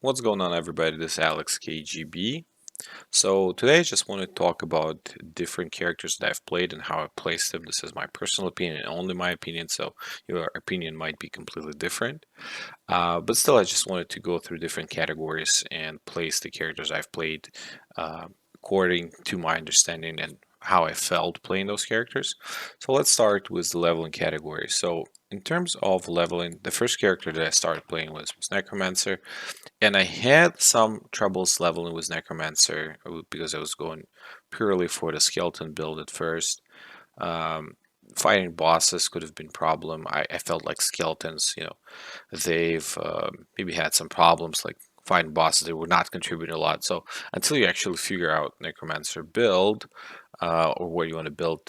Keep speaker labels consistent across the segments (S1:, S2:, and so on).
S1: What's going on, everybody? This is Alex KGB. So today I just want to talk about different characters that I've played and how I placed them. This is my personal opinion, only my opinion, so your opinion might be completely different. But still, I just wanted to go through different categories and place the characters I've played uh, according to my understanding and how I felt playing those characters. So let's start with the leveling category. So in terms of leveling, the first character that I started playing was Necromancer. And I had some troubles leveling with Necromancer because I was going purely for the skeleton build at first. Um, Fighting bosses could have been problem. I felt like skeletons, they've maybe had some problems like fighting bosses. They were not contributing a lot. So until you actually figure out Necromancer build or where you want to build,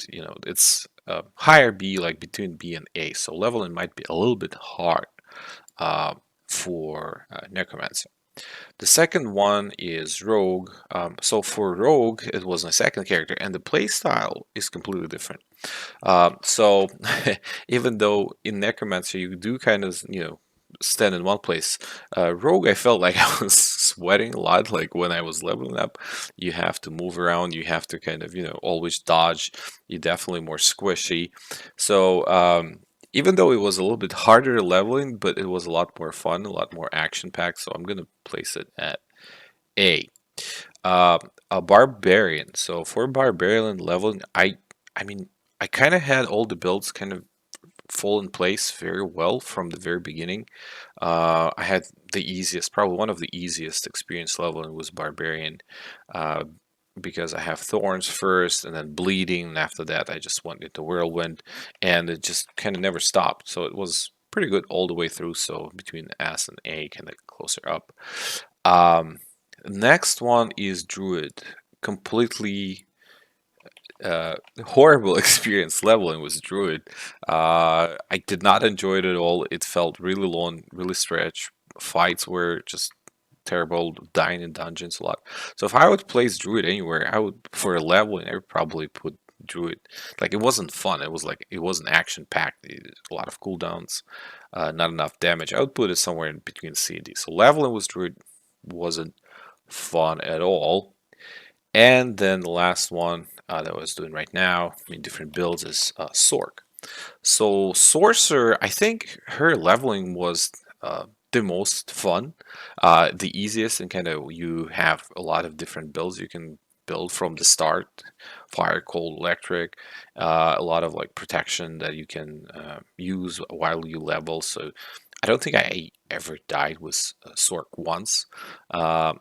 S1: it's higher B, like between B and A. So leveling might be a little bit hard uh, for Necromancer. The second one is Rogue. So for Rogue, it was my second character, and the playstyle is completely different. So even though in Necromancer you do kind of, stand in one place, Rogue, I felt like I was sweating a lot. Like when I was leveling up, you have to move around, you have to kind of, always dodge. You're definitely more squishy. So even though it was a little bit harder leveling, but it was a lot more fun, a lot more action packed. So I'm gonna place it at A. Uh, a barbarian. So for barbarian leveling, I mean, I kind of had all the builds kind of fall in place very well from the very beginning. I had the easiest, probably one of the easiest experience leveling was barbarian, uh, because I have thorns first and then bleeding, and after that I just went into whirlwind, and it just kind of never stopped. So it was pretty good all the way through. So between S and A, kind of closer up. Um, Next one is Druid. Completely horrible experience leveling with Druid. I did not enjoy it at all. It felt really long, really stretched. Fights were just terrible, dying in dungeons a lot. So if I would place Druid anywhere, I would, for leveling, I would probably put Druid. Like it wasn't fun. It wasn't action packed. A lot of cooldowns, not enough damage. I would put it somewhere in between C and D. So leveling with Druid wasn't fun at all. And then the last one that I was doing right now, in different builds, is Sork. So Sorcerer, I think her leveling was the most fun, the easiest, and kind of you have a lot of different builds you can build from the start. Fire, cold, electric, a lot of like protection that you can use while you level. So I don't think I ever died with Sork once.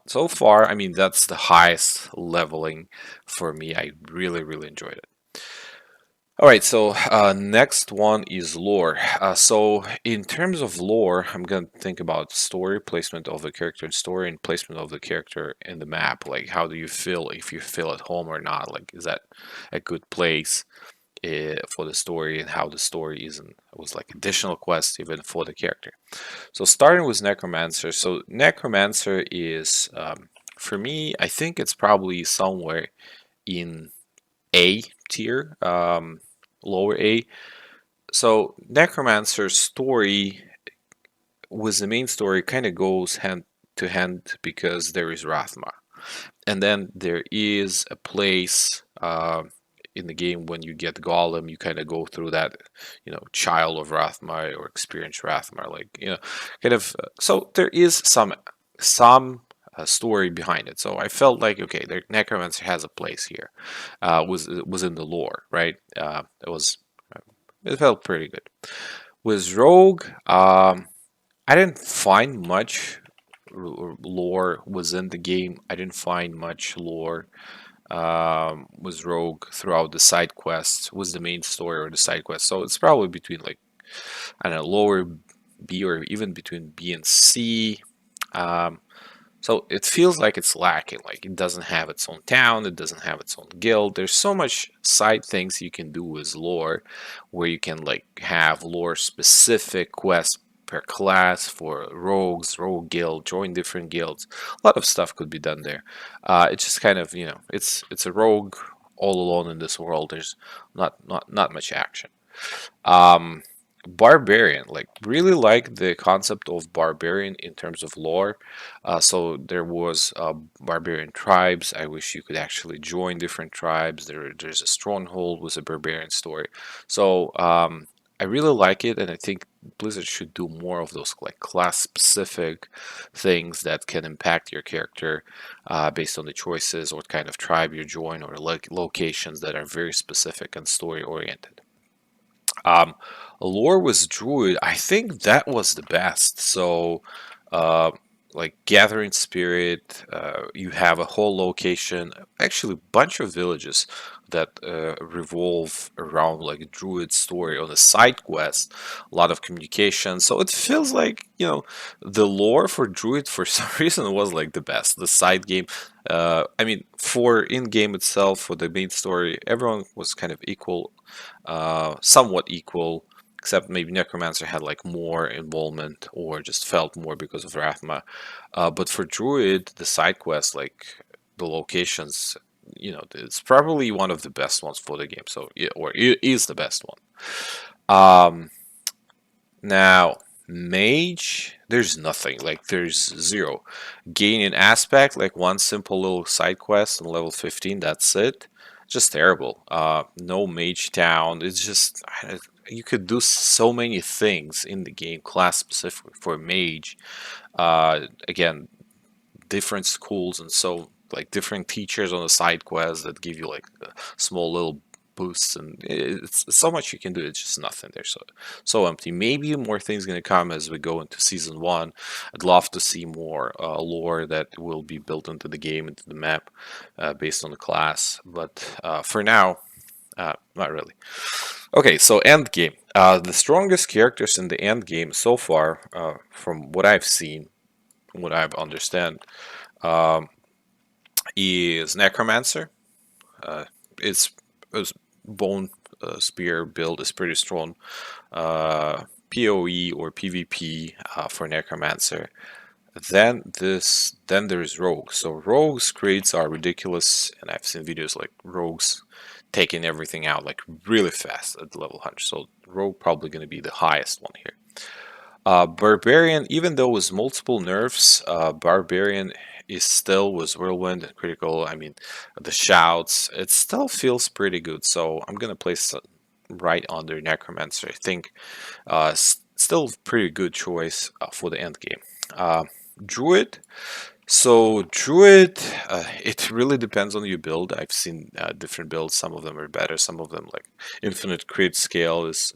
S1: So far, I mean, that's the highest leveling for me. I really, really enjoyed it. All right, so next one is lore. So in terms of lore, I'm gonna think about story, placement of the character in story, and placement of the character in the map. Like, how do you feel if you feel at home or not? Like, is that a good place for the story, and how the story isn't was like additional quests even for the character. So starting with Necromancer. So Necromancer is, for me, I think it's probably somewhere in A tier, lower A. So Necromancer's story with the main story kind of goes hand to hand because there is Rathma, and then there is a place in the game when you get Golem, you kind of go through that, child of Rathma or experience Rathma, like kind of. So there is some story behind it. So I felt like okay, the Necromancer has a place here, was in the lore, right? It felt pretty good. With Rogue, I didn't find much lore within the game. I didn't find much lore with Rogue throughout the side quests, was the main story or the side quest. So it's probably between like I don't know, lower B or even between B and C. Um, so it feels like it's lacking. Like it doesn't have its own town, it doesn't have its own guild. There's so much side things you can do with lore, where you can like have lore specific quests per class for rogues, rogue guild, join different guilds. A lot of stuff could be done there. It's just kind of it's a rogue all alone in this world. There's not much action. Um, Barbarian, like really like the concept of barbarian in terms of lore. So there was barbarian tribes. I wish you could actually join different tribes. There's a stronghold with a barbarian story. So I really like it, and I think Blizzard should do more of those like class specific things that can impact your character based on the choices, what kind of tribe you join, or like locations that are very specific and story oriented. Um, Lore was Druid. I think that was the best. So, uh, like Gathering Spirit, you have a whole location, actually, a bunch of villages that revolve around like a Druid story on a side quest. A lot of communication. So it feels like the lore for Druid for some reason was like the best. The side game. I mean, for in game itself, for the main story, everyone was kind of equal, somewhat equal, except maybe Necromancer had like more involvement or just felt more because of Rathma. But for Druid, the side quest, like the locations, it's probably one of the best ones for the game. So yeah, or it is the best one. Um, Now, Mage, there's nothing. Like there's zero. Gain in aspect, like one simple little side quest on level 15, that's it. Just terrible. No Mage Town. It's just you could do so many things in the game, class specific for Mage. Again, different schools and so like different teachers on the side quests that give you like small little boosts, and it's so much you can do. It's just nothing there, so empty. Maybe more things gonna come as we go into season one. I'd love to see more lore that will be built into the game, into the map, based on the class, but for now, not really. Okay, so end game. The strongest characters in the end game so far, from what I've seen, what I've understand, um, is Necromancer. Uh, its bone spear build is pretty strong. PoE or PvP for Necromancer. Then there is Rogue. So Rogue's crits are ridiculous, and I've seen videos like Rogues taking everything out like really fast at level 100. So Rogue probably going to be the highest one here. Barbarian, even though with multiple nerfs, Barbarian is still with Whirlwind and Critical. I mean, the shouts, it still feels pretty good. So I'm gonna place it right under Necromancer. I think still pretty good choice for the end game. Druid. So Druid, it really depends on your build. I've seen different builds. Some of them are better. Some of them, like Infinite Crit Scale, is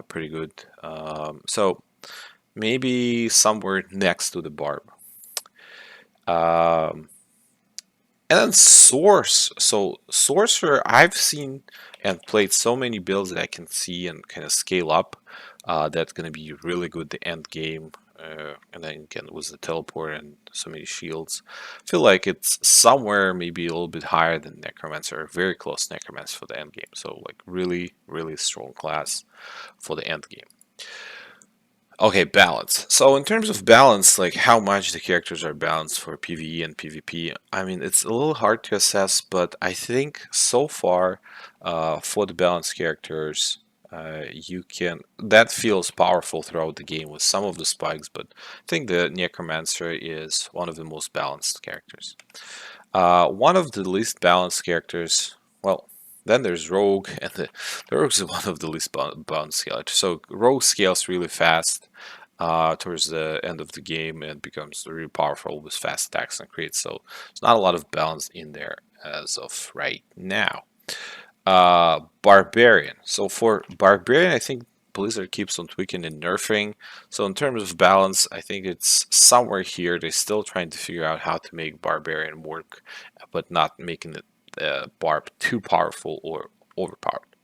S1: pretty good. So maybe somewhere next to the Barb. Um, and then Source. So Sorcerer, I've seen and played so many builds that I can see and kind of scale up. That's going to be really good the end game. And then again with the teleport and so many shields, I feel like it's somewhere maybe a little bit higher than Necromancer, very close to Necromancer for the end game. So like really, really strong class for the end game. Okay, balance. So in terms of balance, like how much the characters are balanced for PvE and PvP, I mean, it's a little hard to assess, but I think so far, for the balanced characters, that feels powerful throughout the game with some of the spikes, but I think the Necromancer is one of the most balanced characters. One of the least balanced characters, well, then there's Rogue, and the Rogue is one of the least balanced characters. So Rogue scales really fast towards the end of the game and becomes really powerful with fast attacks and crits. So there's not a lot of balance in there as of right now. Barbarian. So for Barbarian, I think Blizzard keeps on tweaking and nerfing. So in terms of balance, I think it's somewhere here. They're still trying to figure out how to make Barbarian work, but not making the Barb too powerful or overpowered.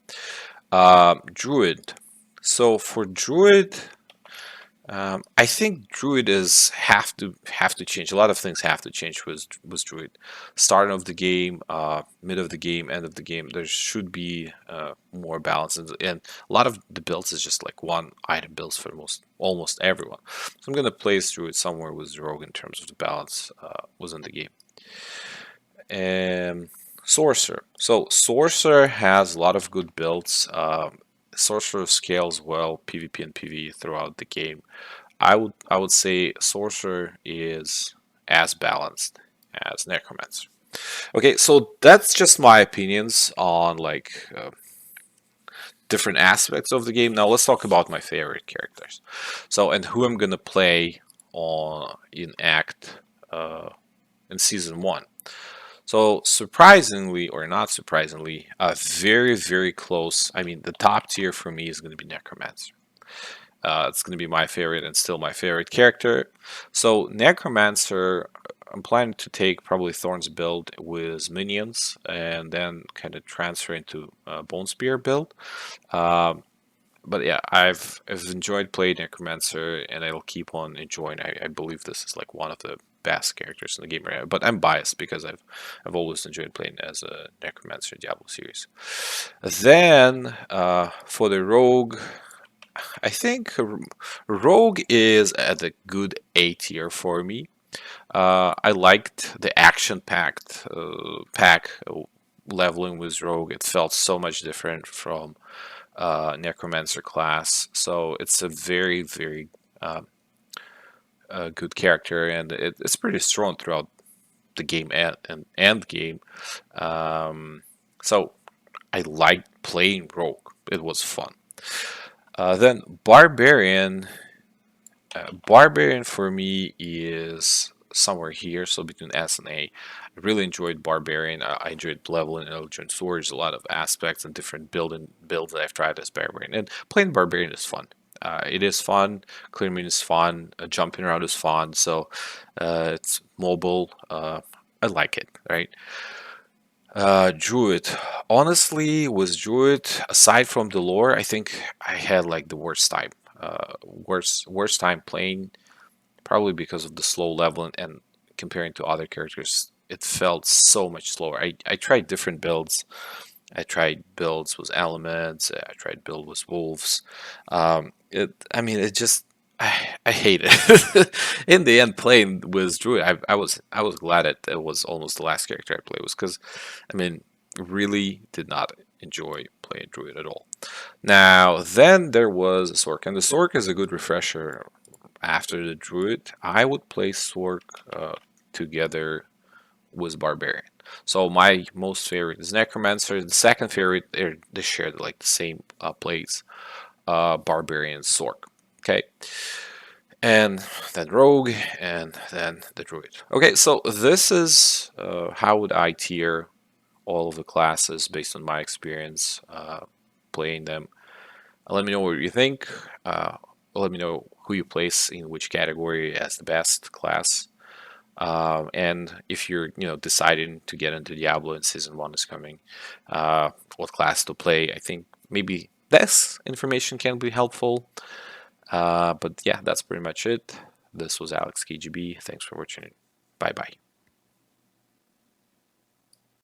S1: Druid. So for Druid, I think Druid is have to change. A lot of things have to change with Druid. Start of the game, mid of the game, end of the game. There should be more balance, and a lot of the builds is just like one item builds for almost everyone. So I'm gonna place Druid somewhere with Rogue in terms of the balance within the game. And Sorcerer. So Sorcerer has a lot of good builds. Sorcerer scales well PvP and PvE throughout the game. I would say Sorcerer is as balanced as Necromancer. Okay, so that's just my opinions on like different aspects of the game. Now let's talk about my favorite characters. So and who I'm gonna play on in Act in Season 1. So surprisingly or not surprisingly, very close. I mean, the top tier for me is going to be Necromancer. It's going to be my favorite and still my favorite character. So Necromancer, I'm planning to take probably Thorn's build with minions and then kind of transfer into Bone Spear build. Um, but yeah, I've enjoyed playing Necromancer, and I'll keep on enjoying. I believe this is like one of the best characters in the game right now. But I'm biased because I've always enjoyed playing as a Necromancer in Diablo series. Then for the Rogue, I think Rogue is at a good A tier for me. I liked the action-packed pack leveling with Rogue. It felt so much different from Necromancer class. So it's a very uh, good character, and it's pretty strong throughout the game and end game. So I liked playing Rogue. It was fun. Then Barbarian. Barbarian for me is somewhere here, so between S and A. I really enjoyed Barbarian. I enjoyed leveling and enjoyed storage, a lot of aspects and different builds that I've tried as Barbarian. And playing Barbarian is fun. It is fun. Clearing is fun. Jumping around is fun. So it's mobile. I like it, right? Druid. Honestly, with Druid, aside from the lore, I think I had like the worst time. Worst time playing, probably because of the slow level and comparing to other characters, it felt so much slower. I tried different builds. I tried builds with elements. I tried build with wolves. I mean, it just I hate it. In the end, playing with Druid, I was glad it was almost the last character I played with because, I mean, really did not enjoy playing Druid at all. Now, then there was a Sork, and the Sork is a good refresher after the Druid. I would play Sork together with Barbarian. So my most favorite is Necromancer. The second favorite, they share like the same place, Barbarian Sork. Okay, and then Rogue, and then the Druid. Okay, so this is how would I tier all of the classes based on my experience playing them. Let me know what you think. Let me know who you place in which category as the best class. And if you're, deciding to get into Diablo and Season 1 is coming, what class to play, I think maybe this information can be helpful. But yeah, that's pretty much it. This was Alex KGB. Thanks for watching. Bye bye.